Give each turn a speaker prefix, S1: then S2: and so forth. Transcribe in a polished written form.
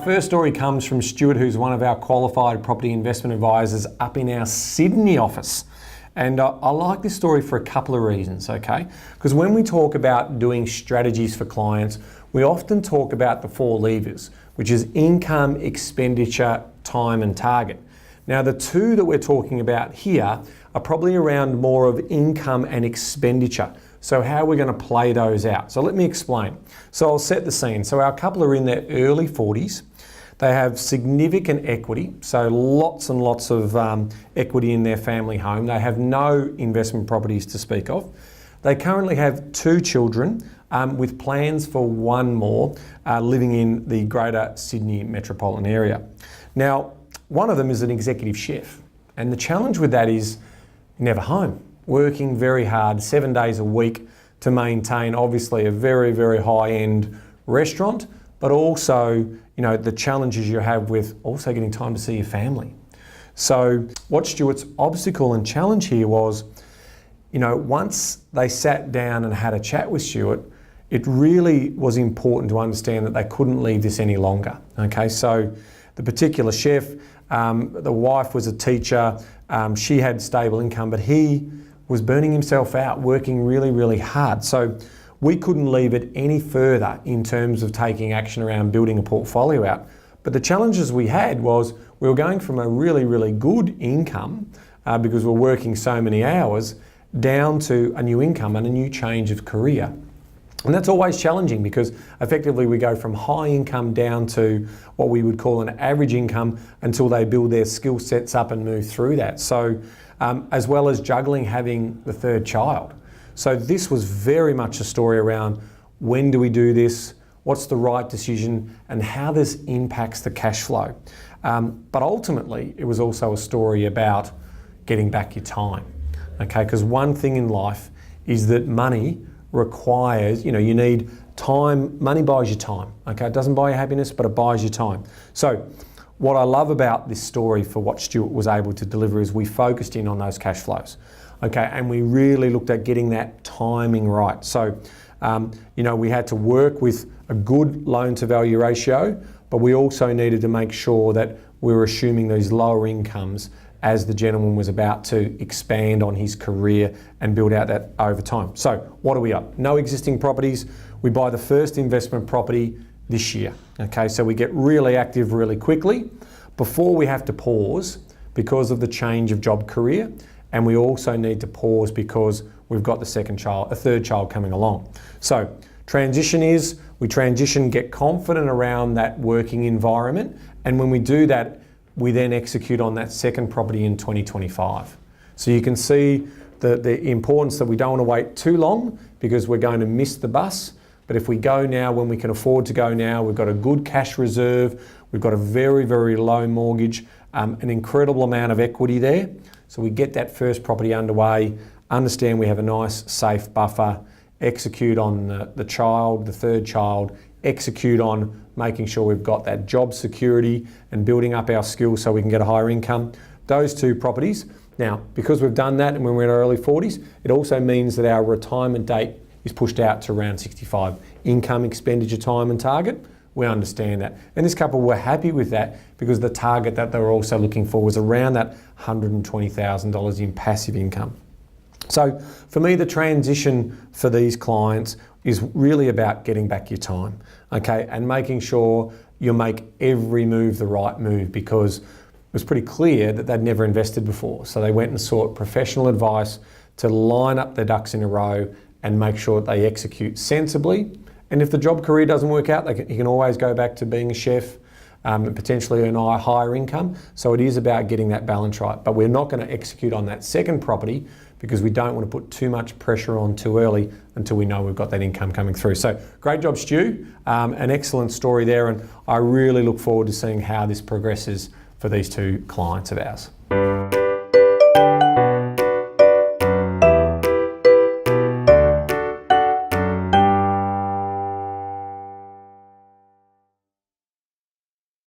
S1: first story comes from Stuart, who's one of our qualified property investment advisors up in our Sydney office. And I like this story for a couple of reasons, okay? Because when we talk about doing strategies for clients, we often talk about the 4 levers, which is income, expenditure, time and target. Now the 2 that we're talking about here are probably around more of income and expenditure. So how we're going to play those out. So let me explain. So I'll set the scene. So our couple are in their early 40s. They have significant equity, so lots and lots of equity in their family home. They have no investment properties to speak of. They currently have 2 children with plans for 1 more living in the greater Sydney metropolitan area. Now, one of them is an executive chef, and the challenge with that is never home, working very hard 7 days a week to maintain obviously a very, very high-end restaurant, but also, you know, the challenges you have with also getting time to see your family. So what Stuart's obstacle and challenge here was, you know, once they sat down and had a chat with Stuart, it really was important to understand that they couldn't leave this any longer. Okay, so the particular chef, the wife was a teacher, she had stable income, but he was burning himself out, working really, really hard. So we couldn't leave it any further in terms of taking action around building a portfolio out. But the challenges we had was we were going from a really, really good income because we're working so many hours down to a new income and a new change of career. And that's always challenging because effectively we go from high income down to what we would call an average income until they build their skill sets up and move through that. So as well as juggling having the 3rd child. So this was very much a story around when do we do this, what's the right decision, and how this impacts the cash flow. But ultimately, it was also a story about getting back your time, okay? Because one thing in life is that money requires, you know, you need time. Money buys you time, okay? It doesn't buy you happiness, but it buys you time. So what I love about this story for what Stuart was able to deliver is we focused in on those cash flows. Okay, and we really looked at getting that timing right. So, you know, we had to work with a good loan to value ratio, but we also needed to make sure that we were assuming those lower incomes as the gentleman was about to expand on his career and build out that over time. So what are we up? No existing properties. We buy the first investment property this year. Okay, so we get really active really quickly before we have to pause because of the change of job career. And we also need to pause because we've got the 3rd child coming along. So transition is, we transition, get confident around that working environment. And when we do that, we then execute on that 2nd property in 2025. So you can see the importance that we don't want to wait too long because we're going to miss the bus. But if we go now, when we can afford to go now, we've got a good cash reserve, we've got a very, very low mortgage, an incredible amount of equity there. So we get that first property underway, understand we have a nice safe buffer, execute on the child, the 3rd child, execute on making sure we've got that job security and building up our skills so we can get a higher income. Those 2 properties. Now, because we've done that and when we're in our early 40s, it also means that our retirement date is pushed out to around 65. Income, expenditure, time and target. We understand that. And this couple were happy with that because the target that they were also looking for was around that $120,000 in passive income. So for me, the transition for these clients is really about getting back your time, okay? And making sure you make every move the right move because it was pretty clear that they'd never invested before. So they went and sought professional advice to line up their ducks in a row and make sure that they execute sensibly. And if the job career doesn't work out, you can always go back to being a chef and potentially earn a higher income. So it is about getting that balance right. But we're not going to execute on that 2nd property because we don't want to put too much pressure on too early until we know we've got that income coming through. So great job, Stu. An excellent story there. And I really look forward to seeing how this progresses for these 2 clients of ours.